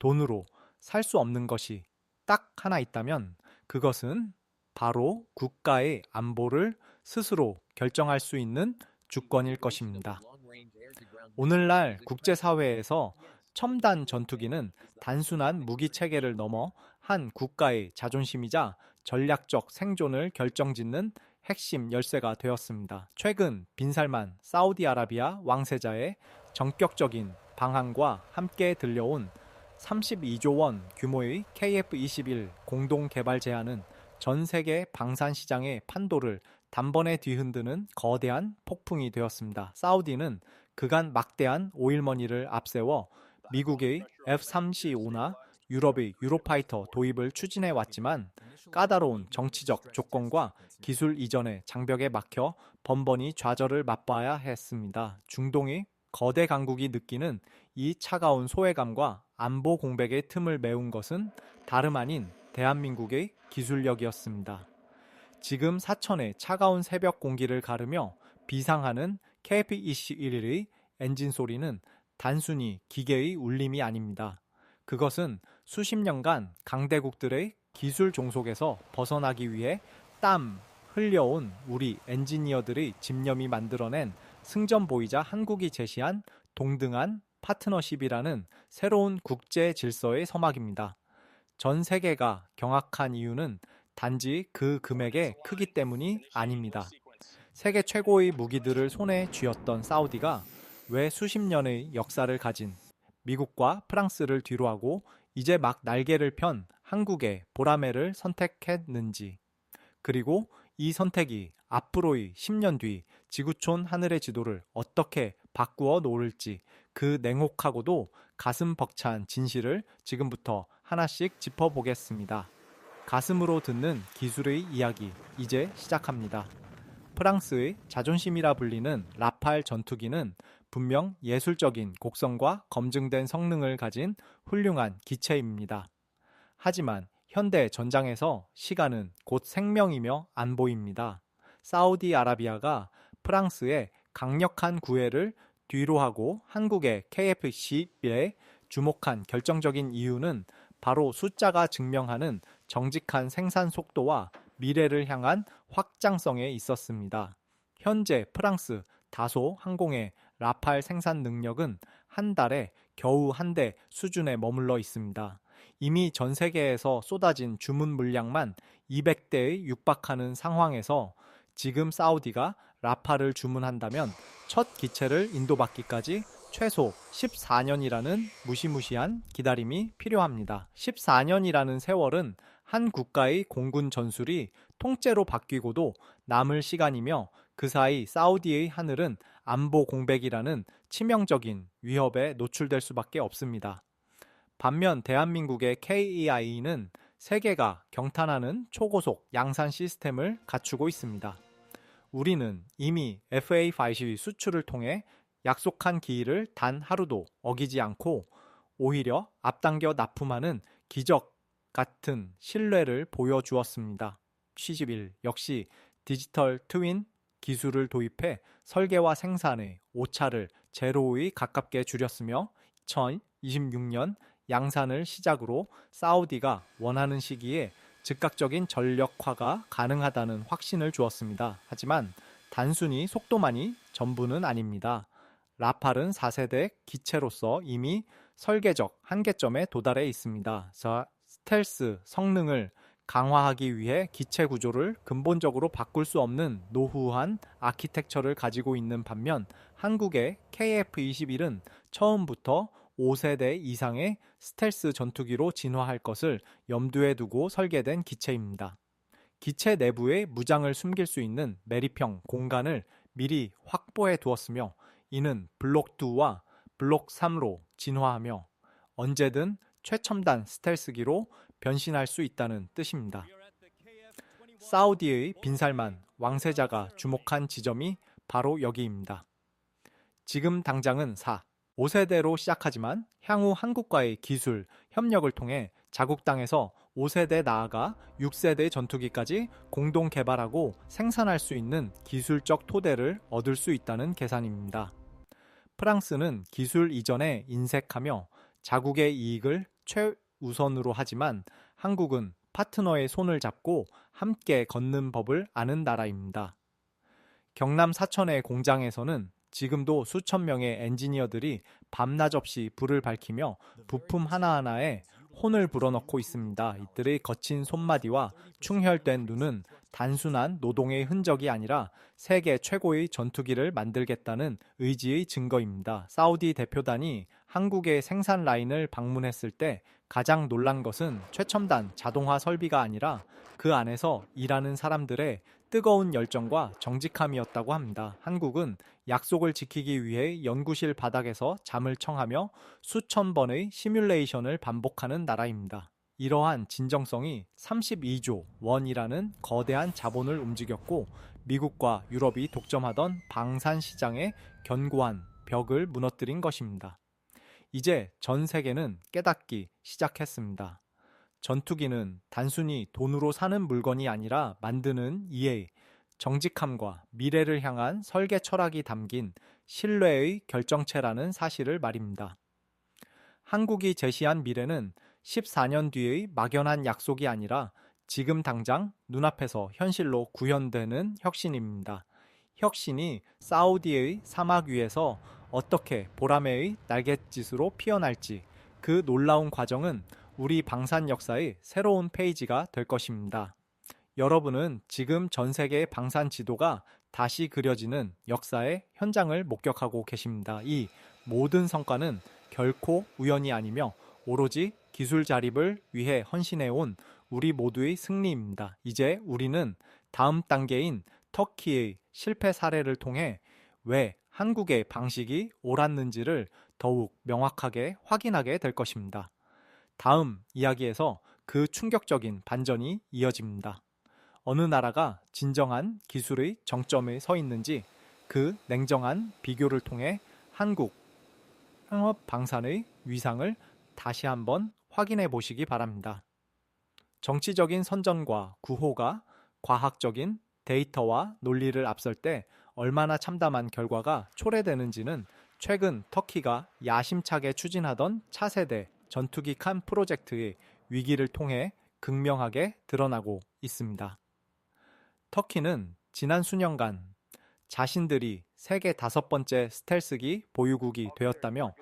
돈으로 살 수 없는 것이 딱 하나 있다면 그것은 바로 국가의 안보를 스스로 결정할 수 있는 주권일 것입니다. 오늘날 국제사회에서 첨단 전투기는 단순한 무기 체계를 넘어 한 국가의 자존심이자 전략적 생존을 결정짓는 핵심 열쇠가 되었습니다. 최근 빈살만 사우디아라비아 왕세자의 전격적인 방한과 함께 들려온 32조 원 규모의 KF-21 공동 개발 제안은 전 세계 방산 시장의 판도를 단번에 뒤흔드는 거대한 폭풍이 되었습니다. 사우디는 그간 막대한 오일머니를 앞세워 미국의 F-35나 유럽의 유로파이터 도입을 추진해 왔지만 까다로운 정치적 조건과 기술 이전의 장벽에 막혀 번번이 좌절을 맛봐야 했습니다. 중동의 거대 강국이 느끼는 이 차가운 소외감과 안보 공백의 틈을 메운 것은 다름 아닌 대한민국의 기술력이었습니다. 지금 사천의 차가운 새벽 공기를 가르며 비상하는 KF-21의 엔진 소리는 단순히 기계의 울림이 아닙니다. 그것은 수십 년간 강대국들의 기술 종속에서 벗어나기 위해 땀 흘려온 우리 엔지니어들의 집념이 만들어낸 승전보이자 한국이 제시한 동등한 파트너십이라는 새로운 국제 질서의 서막입니다. 전 세계가 경악한 이유는 단지 그 금액의 크기 때문이 아닙니다. 세계 최고의 무기들을 손에 쥐었던 사우디가 왜 수십 년의 역사를 가진 미국과 프랑스를 뒤로하고 이제 막 날개를 편 한국의 보라매를 선택했는지, 그리고 이 선택이 앞으로의 10년 뒤 지구촌 하늘의 지도를 어떻게 바꾸어 놓을지, 그 냉혹하고도 가슴 벅찬 진실을 지금부터 하나씩 짚어보겠습니다. 가슴으로 듣는 기술의 이야기, 이제 시작합니다. 프랑스의 자존심이라 불리는 라팔 전투기는 분명 예술적인 곡성과 검증된 성능을 가진 훌륭한 기체입니다. 하지만 현대 전장에서 시간은 곧 생명이며 안보입니다. 사우디아라비아가 프랑스의 강력한 구애를 뒤로하고 한국의 KF-11에 주목한 결정적인 이유는 바로 숫자가 증명하는 정직한 생산 속도와 미래를 향한 확장성에 있었습니다. 현재 프랑스 다소 항공의 라팔 생산 능력은 한 달에 겨우 한 대 수준에 머물러 있습니다. 이미 전 세계에서 쏟아진 주문 물량만 200대에 육박하는 상황에서 지금 사우디가 라팔을 주문한다면 첫 기체를 인도받기까지 최소 14년이라는 무시무시한 기다림이 필요합니다. 14년이라는 세월은 한 국가의 공군 전술이 통째로 바뀌고도 남을 시간이며, 그 사이 사우디의 하늘은 안보 공백이라는 치명적인 위협에 노출될 수밖에 없습니다. 반면 대한민국의 KEI는 세계가 경탄하는 초고속 양산 시스템을 갖추고 있습니다. 우리는 이미 FA-50 수출을 통해 약속한 기일을 단 하루도 어기지 않고 오히려 앞당겨 납품하는 기적 같은 신뢰를 보여주었습니다. C11 역시 디지털 트윈 기술을 도입해 설계와 생산의 오차를 제로에 가깝게 줄였으며 2026년 양산을 시작으로 사우디가 원하는 시기에 즉각적인 전력화가 가능하다는 확신을 주었습니다. 하지만 단순히 속도만이 전부는 아닙니다. 라팔은 4세대 기체로서 이미 설계적 한계점에 도달해 있습니다. 스텔스 성능을 강화하기 위해 기체 구조를 근본적으로 바꿀 수 없는 노후한 아키텍처를 가지고 있는 반면 한국의 KF-21은 처음부터 5세대 이상의 스텔스 전투기로 진화할 것을 염두에 두고 설계된 기체입니다. 기체 내부에 무장을 숨길 수 있는 매립형 공간을 미리 확보해 두었으며, 이는 블록 2와 블록 3로 진화하며 언제든 최첨단 스텔스기로 변신할 수 있다는 뜻입니다. 사우디의 빈살만 왕세자가 주목한 지점이 바로 여기입니다. 지금 당장은 5세대로 시작하지만 향후 한국과의 기술, 협력을 통해 자국 땅에서 5세대 나아가 6세대 전투기까지 공동 개발하고 생산할 수 있는 기술적 토대를 얻을 수 있다는 계산입니다. 프랑스는 기술 이전에 인색하며 자국의 이익을 최우선으로 하지만 한국은 파트너의 손을 잡고 함께 걷는 법을 아는 나라입니다. 경남 사천의 공장에서는 지금도 수천 명의 엔지니어들이 밤낮 없이 불을 밝히며 부품 하나하나에 혼을 불어넣고 있습니다. 이들의 거친 손마디와 충혈된 눈은 단순한 노동의 흔적이 아니라 세계 최고의 전투기를 만들겠다는 의지의 증거입니다. 사우디 대표단이 한국의 생산 라인을 방문했을 때 가장 놀란 것은 최첨단 자동화 설비가 아니라 그 안에서 일하는 사람들의 뜨거운 열정과 정직함이었다고 합니다. 한국은 약속을 지키기 위해 연구실 바닥에서 잠을 청하며 수천 번의 시뮬레이션을 반복하는 나라입니다. 이러한 진정성이 32조 원이라는 거대한 자본을 움직였고 미국과 유럽이 독점하던 방산 시장의 견고한 벽을 무너뜨린 것입니다. 이제 전 세계는 깨닫기 시작했습니다. 전투기는 단순히 돈으로 사는 물건이 아니라 만드는 이해, 정직함과 미래를 향한 설계 철학이 담긴 신뢰의 결정체라는 사실을 말입니다. 한국이 제시한 미래는 14년 뒤의 막연한 약속이 아니라 지금 당장 눈앞에서 현실로 구현되는 혁신입니다. 혁신이 사우디의 사막 위에서 어떻게 보라매의 날갯짓으로 피어날지 그 놀라운 과정은 우리 방산 역사의 새로운 페이지가 될 것입니다. 여러분은 지금 전 세계의 방산 지도가 다시 그려지는 역사의 현장을 목격하고 계십니다. 이 모든 성과는 결코 우연이 아니며 오로지 기술 자립을 위해 헌신해온 우리 모두의 승리입니다. 이제 우리는 다음 단계인 터키의 실패 사례를 통해 왜 한국의 방식이 옳았는지를 더욱 명확하게 확인하게 될 것입니다. 다음 이야기에서 그 충격적인 반전이 이어집니다. 어느 나라가 진정한 기술의 정점에 서 있는지 그 냉정한 비교를 통해 한국 상업 방산의 위상을 다시 한번 확인해 보시기 바랍니다. 정치적인 선전과 구호가 과학적인 데이터와 논리를 앞설 때 얼마나 참담한 결과가 초래되는지는 최근 터키가 야심차게 추진하던 차세대 전투기 칸 프로젝트의 위기를 통해 극명하게 드러나고 있습니다. 터키는 지난 수년간 자신들이 세계 5번째 스텔스기 보유국이 되었다며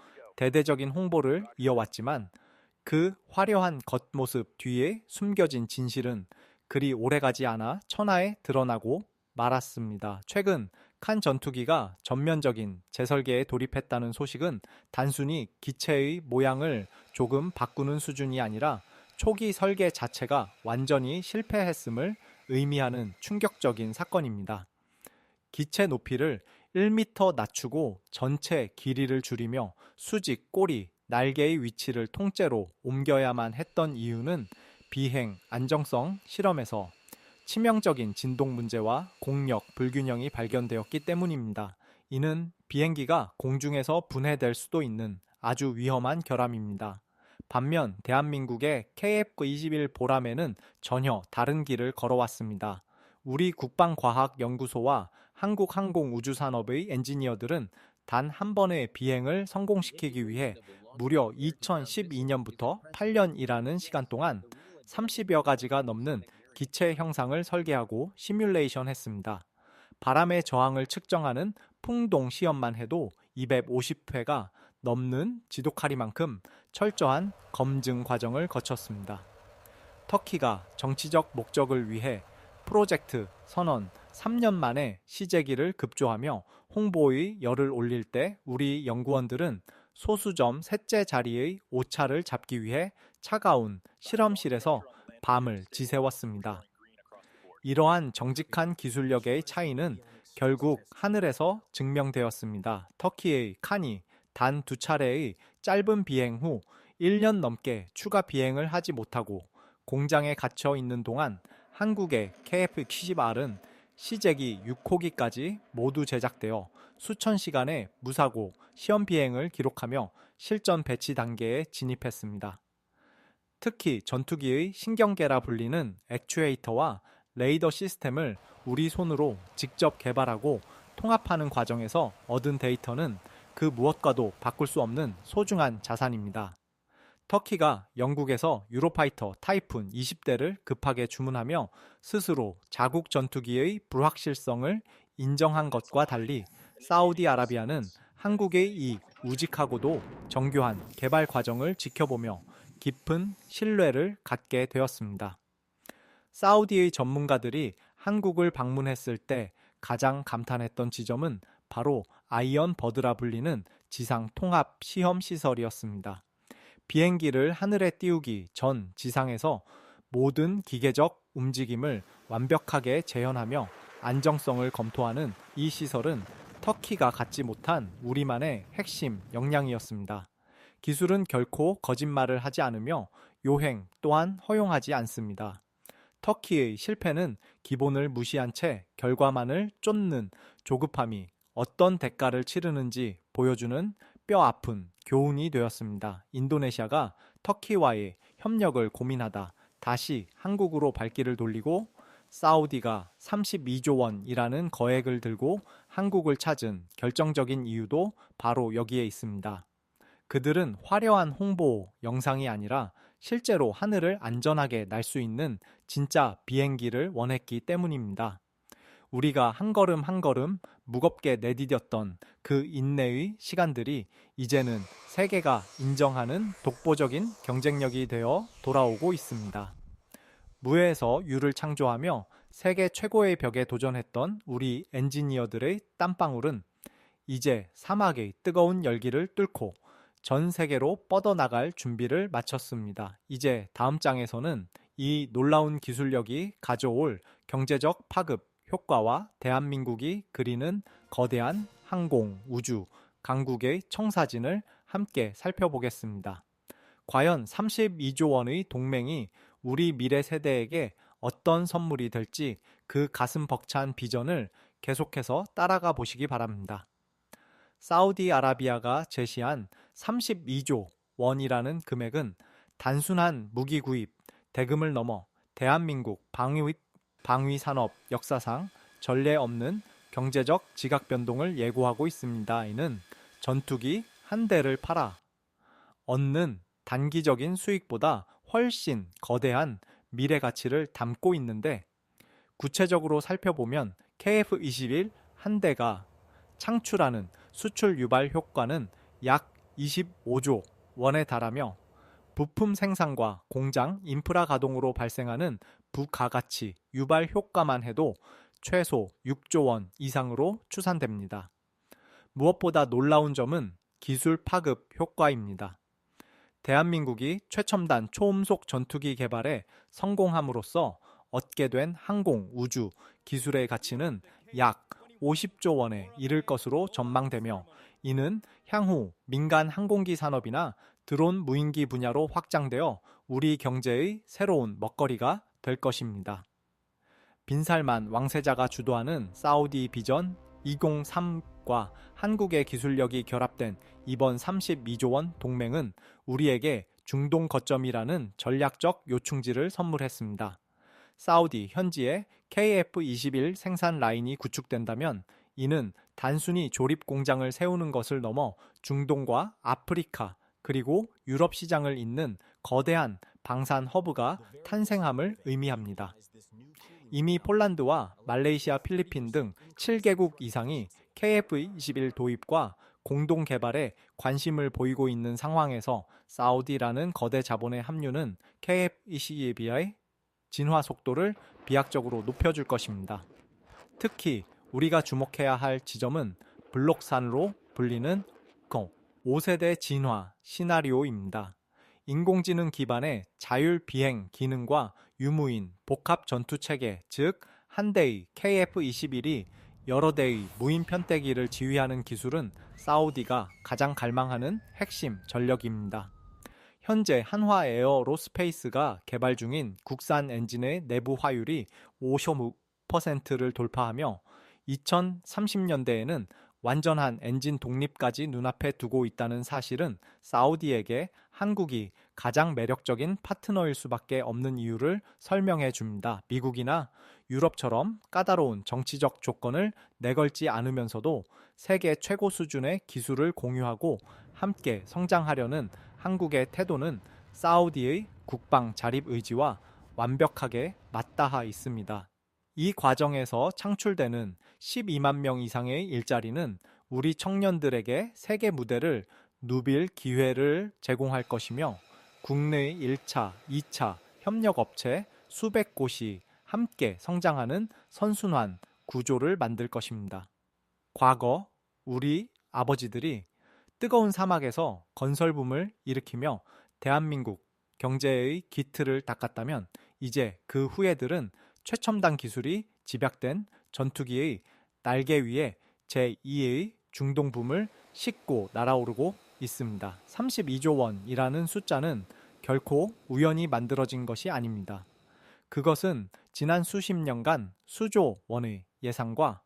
대대적인 홍보를 이어왔지만 그 화려한 겉모습 뒤에 숨겨진 진실은 그리 오래가지 않아 천하에 드러나고 말았습니다. 최근 칸 전투기가 전면적인 재설계에 돌입했다는 소식은 단순히 기체의 모양을 조금 바꾸는 수준이 아니라 초기 설계 자체가 완전히 실패했음을 의미하는 충격적인 사건입니다. 기체 높이를 1m 낮추고 전체 길이를 줄이며 수직, 꼬리, 날개의 위치를 통째로 옮겨야만 했던 이유는 비행 안정성 실험에서 치명적인 진동 문제와 공력 불균형이 발견되었기 때문입니다. 이는 비행기가 공중에서 분해될 수도 있는 아주 위험한 결함입니다. 반면 대한민국의 KF-21 보람에는 전혀 다른 길을 걸어왔습니다. 우리 국방과학연구소와 한국항공우주산업의 엔지니어들은 단 한 번의 비행을 성공시키기 위해 무려 2012년부터 8년이라는 시간 동안 30여 가지가 넘는 기체 형상을 설계하고 시뮬레이션 했습니다. 바람의 저항을 측정하는 풍동 시험만 해도 250회가 넘는 지독하리만큼 철저한 검증 과정을 거쳤습니다. 터키가 정치적 목적을 위해 프로젝트 선언 3년 만에 시제기를 급조하며 홍보의 열을 올릴 때 우리 연구원들은 소수점 셋째 자리의 오차를 잡기 위해 차가운 실험실에서 밤을 지새웠습니다. 이러한 정직한 기술력의 차이는 결국 하늘에서 증명되었습니다. 터키의 칸이 단 2차례의 짧은 비행 후 1년 넘게 추가 비행을 하지 못하고 공장에 갇혀 있는 동안 한국의 KF-21R은 시제기 6호기까지 모두 제작되어 수천 시간의 무사고 시험 비행을 기록하며 실전 배치 단계에 진입했습니다. 특히 전투기의 신경계라 불리는 액추에이터와 레이더 시스템을 우리 손으로 직접 개발하고 통합하는 과정에서 얻은 데이터는 그 무엇과도 바꿀 수 없는 소중한 자산입니다. 터키가 영국에서 유로파이터 타이푼 20대를 급하게 주문하며 스스로 자국 전투기의 불확실성을 인정한 것과 달리 사우디아라비아는 한국의 이 우직하고도 정교한 개발 과정을 지켜보며 깊은 신뢰를 갖게 되었습니다. 사우디의 전문가들이 한국을 방문했을 때 가장 감탄했던 지점은 바로 아이언 버드라 불리는 지상 통합 시험 시설이었습니다. 비행기를 하늘에 띄우기 전 지상에서 모든 기계적 움직임을 완벽하게 재현하며 안정성을 검토하는 이 시설은 터키가 갖지 못한 우리만의 핵심 역량이었습니다. 기술은 결코 거짓말을 하지 않으며 요행 또한 허용하지 않습니다. 터키의 실패는 기본을 무시한 채 결과만을 쫓는 조급함이 어떤 대가를 치르는지 보여주는 뼈아픈 교훈이 되었습니다. 인도네시아가 터키와의 협력을 고민하다 다시 한국으로 발길을 돌리고 사우디가 32조 원이라는 거액을 들고 한국을 찾은 결정적인 이유도 바로 여기에 있습니다. 그들은 화려한 홍보 영상이 아니라 실제로 하늘을 안전하게 날 수 있는 진짜 비행기를 원했기 때문입니다. 우리가 한 걸음 한 걸음 무겁게 내디뎠던 그 인내의 시간들이 이제는 세계가 인정하는 독보적인 경쟁력이 되어 돌아오고 있습니다. 무에서 유를 창조하며 세계 최고의 벽에 도전했던 우리 엔지니어들의 땀방울은 이제 사막의 뜨거운 열기를 뚫고 전 세계로 뻗어나갈 준비를 마쳤습니다. 이제 다음 장에서는 이 놀라운 기술력이 가져올 경제적 파급 효과와 대한민국이 그리는 거대한 항공, 우주, 강국의 청사진을 함께 살펴보겠습니다. 과연 32조 원의 동맹이 우리 미래 세대에게 어떤 선물이 될지 그 가슴 벅찬 비전을 계속해서 따라가 보시기 바랍니다. 사우디아라비아가 제시한 32조 원이라는 금액은 단순한 무기 구입, 대금을 넘어 대한민국 방위 산업 역사상 전례 없는 경제적 지각 변동을 예고하고 있습니다. 이는 전투기 한 대를 팔아 얻는 단기적인 수익보다 훨씬 거대한 미래 가치를 담고 있는데 구체적으로 살펴보면 KF-21 한 대가 창출하는 수출 유발 효과는 약 25조 원에 달하며 부품 생산과 공장 인프라 가동으로 발생하는 부가가치 유발 효과만 해도 최소 6조 원 이상으로 추산됩니다. 무엇보다 놀라운 점은 기술 파급 효과입니다. 대한민국이 최첨단 초음속 전투기 개발에 성공함으로써 얻게 된 항공, 우주 기술의 가치는 약 50조 원에 이를 것으로 전망되며 이는 향후 민간 항공기 산업이나 드론 무인기 분야로 확장되어 우리 경제의 새로운 먹거리가 될 것입니다. 빈살만 왕세자가 주도하는 사우디 비전 203과 한국의 기술력이 결합된 이번 32조 원 동맹은 우리에게 중동 거점이라는 전략적 요충지를 선물했습니다. 사우디 현지에 KF-21 생산 라인이 구축된다면 이는 단순히 조립 공장을 세우는 것을 넘어 중동과 아프리카 그리고 유럽 시장을 잇는 거대한 방산 허브가 탄생함을 의미합니다. 이미 폴란드와 말레이시아, 필리핀 등 7개국 이상이 KF-21 도입과 공동 개발에 관심을 보이고 있는 상황에서 사우디라는 거대 자본의 합류는 KF-22의 진화 속도를 비약적으로 높여줄 것입니다. 특히 우리가 주목해야 할 지점은 블록산으로 불리는 5세대 진화 시나리오입니다. 인공지능 기반의 자율 비행 기능과 유무인 복합 전투 체계, 즉 한 대의 KF-21이 여러 대의 무인 편대기를 지휘하는 기술은 사우디가 가장 갈망하는 핵심 전력입니다. 현재 한화 에어로스페이스가 개발 중인 국산 엔진의 내부 화율이 55%를 돌파하며 2030년대에는 완전한 엔진 독립까지 눈앞에 두고 있다는 사실은 사우디에게 한국이 가장 매력적인 파트너일 수밖에 없는 이유를 설명해 줍니다. 미국이나 유럽처럼 까다로운 정치적 조건을 내걸지 않으면서도 세계 최고 수준의 기술을 공유하고 함께 성장하려는 한국의 태도는 사우디의 국방 자립 의지와 완벽하게 맞닿아 있습니다. 이 과정에서 창출되는 12만 명 이상의 일자리는 우리 청년들에게 세계 무대를 누빌 기회를 제공할 것이며 국내의 1차, 2차 협력업체 수백 곳이 함께 성장하는 선순환 구조를 만들 것입니다. 과거 우리 아버지들이 뜨거운 사막에서 건설붐을 일으키며 대한민국 경제의 기틀을 닦았다면 이제 그 후예들은 최첨단 기술이 집약된 전투기의 날개 위에 제2의 중동붐을 싣고 날아오르고 있습니다. 32조 원이라는 숫자는 결코 우연히 만들어진 것이 아닙니다. 그것은 지난 수십 년간 수조 원의 예산과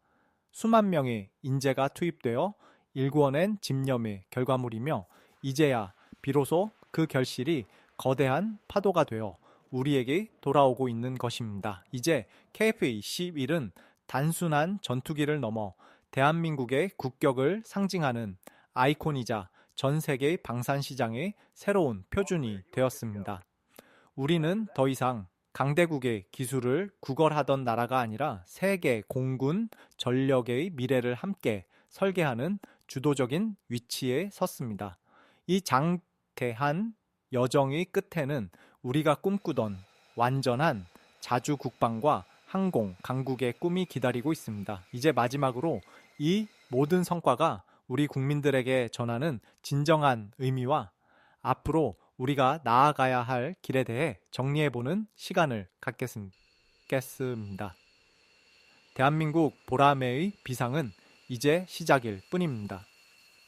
수만 명의 인재가 투입되어 일구어낸 집념의 결과물이며 이제야 비로소 그 결실이 거대한 파도가 되어 우리에게 돌아오고 있는 것입니다. 이제 KF-21은 단순한 전투기를 넘어 대한민국의 국격을 상징하는 아이콘이자 전 세계 방산 시장의 새로운 표준이 되었습니다. 우리는 더 이상 강대국의 기술을 구걸하던 나라가 아니라 세계 공군 전력의 미래를 함께 설계하는 주도적인 위치에 섰습니다. 이 장대한 여정의 끝에는 우리가 꿈꾸던 완전한 자주 국방과 항공 강국의 꿈이 기다리고 있습니다. 이제 마지막으로 이 모든 성과가 우리 국민들에게 전하는 진정한 의미와 앞으로 우리가 나아가야 할 길에 대해 정리해보는 시간을 갖겠습니다. 대한민국 보라매의 비상은 이제 시작일 뿐입니다.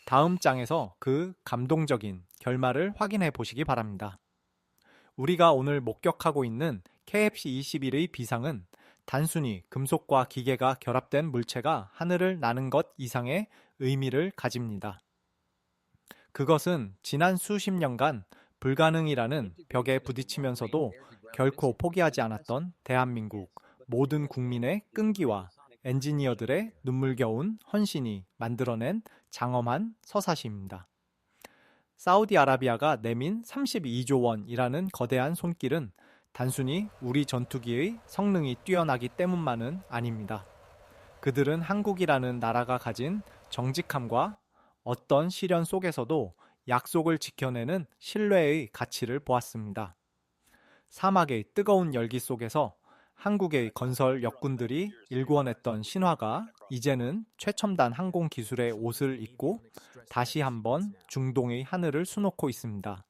다음 장에서 그 감동적인 결말을 확인해 보시기 바랍니다. 우리가 오늘 목격하고 있는 KF-21의 비상은 단순히 금속과 기계가 결합된 물체가 하늘을 나는 것 이상의 의미를 가집니다. 그것은 지난 수십 년간 불가능이라는 벽에 부딪히면서도 결코 포기하지 않았던 대한민국 모든 국민의 끈기와 엔지니어들의 눈물겨운 헌신이 만들어낸 장엄한 서사시입니다. 사우디아라비아가 내민 32조 원이라는 거대한 손길은 단순히 우리 전투기의 성능이 뛰어나기 때문만은 아닙니다. 그들은 한국이라는 나라가 가진 정직함과 어떤 시련 속에서도 약속을 지켜내는 신뢰의 가치를 보았습니다. 사막의 뜨거운 열기 속에서 한국의 건설 역군들이 일구어냈던 신화가 이제는 최첨단 항공 기술의 옷을 입고 다시 한번 중동의 하늘을 수놓고 있습니다.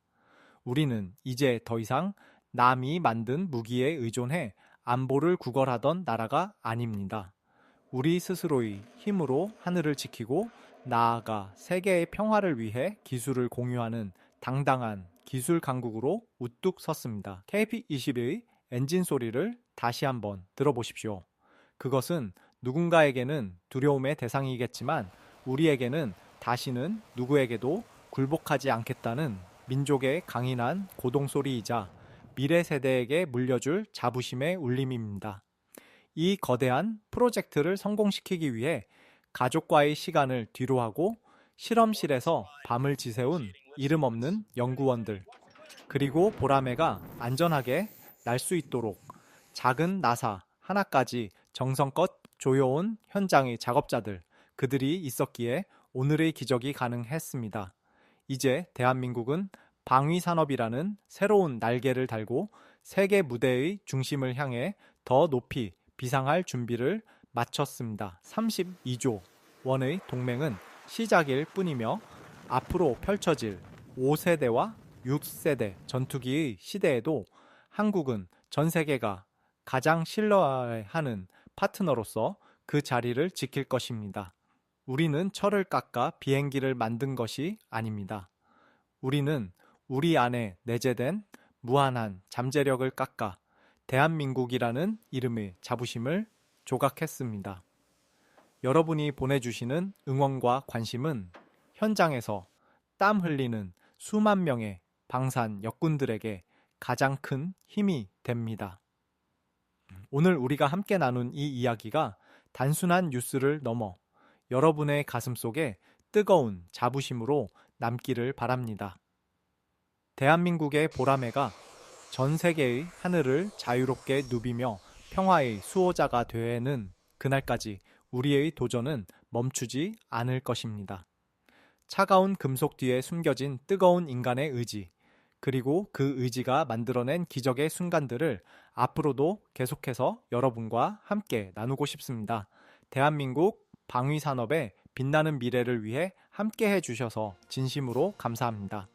우리는 이제 더 이상 남이 만든 무기에 의존해 안보를 구걸하던 나라가 아닙니다. 우리 스스로의 힘으로 하늘을 지키고 나아가 세계의 평화를 위해 기술을 공유하는 당당한 기술 강국으로 우뚝 섰습니다. KF-21의 엔진 소리를 다시 한번 들어보십시오. 그것은 누군가에게는 두려움의 대상이겠지만 우리에게는 다시는 누구에게도 굴복하지 않겠다는 민족의 강인한 고동소리이자 미래 세대에게 물려줄 자부심의 울림입니다. 이 거대한 프로젝트를 성공시키기 위해 가족과의 시간을 뒤로하고 실험실에서 밤을 지새운 이름 없는 연구원들, 그리고 보라매가 안전하게 날 수 있도록 작은 나사 하나까지 정성껏 조여온 현장의 작업자들, 그들이 있었기에 오늘의 기적이 가능했습니다. 이제 대한민국은 방위산업이라는 새로운 날개를 달고 세계 무대의 중심을 향해 더 높이 비상할 준비를 마쳤습니다. 32조 원의 동맹은 시작일 뿐이며 앞으로 펼쳐질 5세대와 6세대 전투기의 시대에도 한국은 전 세계가 가장 신뢰하는 파트너로서 그 자리를 지킬 것입니다. 우리는 철을 깎아 비행기를 만든 것이 아닙니다. 우리는 우리 안에 내재된 무한한 잠재력을 깎아 대한민국이라는 이름의 자부심을 조각했습니다. 여러분이 보내주시는 응원과 관심은 현장에서 땀 흘리는 수만 명의 방산 역군들에게 가장 큰 힘이 됩니다. 오늘 우리가 함께 나눈 이 이야기가 단순한 뉴스를 넘어 여러분의 가슴 속에 뜨거운 자부심으로 남기를 바랍니다. 대한민국의 보라매가 전 세계의 하늘을 자유롭게 누비며 평화의 수호자가 되는 그날까지 우리의 도전은 멈추지 않을 것입니다. 차가운 금속 뒤에 숨겨진 뜨거운 인간의 의지, 그리고 그 의지가 만들어낸 기적의 순간들을 앞으로도 계속해서 여러분과 함께 나누고 싶습니다. 대한민국 방위산업의 빛나는 미래를 위해 함께 해주셔서 진심으로 감사합니다.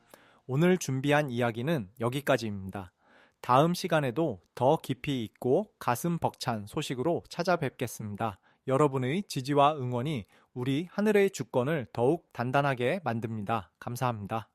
오늘 준비한 이야기는 여기까지입니다. 다음 시간에도 더 깊이 있고 가슴 벅찬 소식으로 찾아뵙겠습니다. 여러분의 지지와 응원이 우리 하늘의 주권을 더욱 단단하게 만듭니다. 감사합니다.